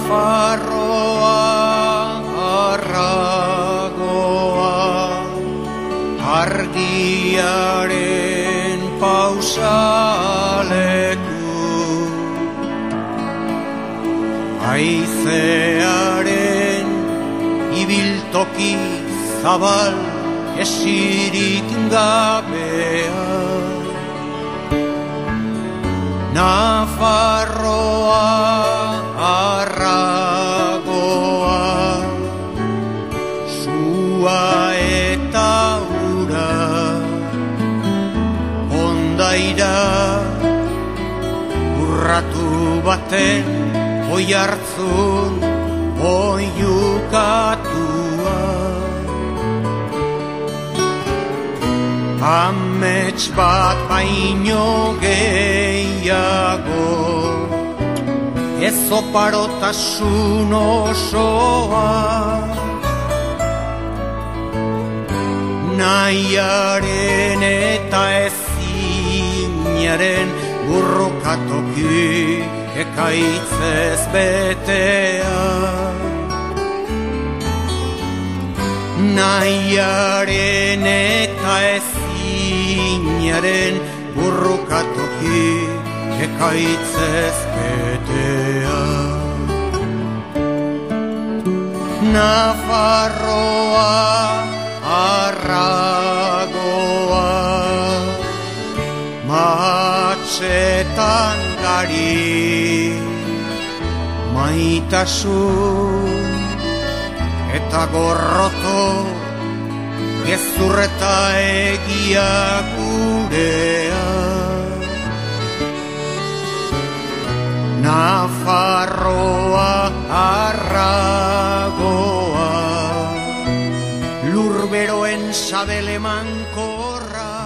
Nafarroa Arragoa, argiaren pausaleku, haizearen ibiltoki zabal esirik gabea. Nafarroa Arragoa, sua eta ura, ondaira urratu baten oihartzun oiukatua. Amets bat baino gehiago, ez oparotasun osoa, nahiaren eta ezinaren burrukatoki ekaitzez betea. Nahiaren eta ezinaren burrukatoki ekaitzez betea. Nafarroa Arragoa, matxetan gari, maitasun eta gorroto, gezurreta egia gurea. Nafarroa Arragoa, lurberoen sabele mankorra.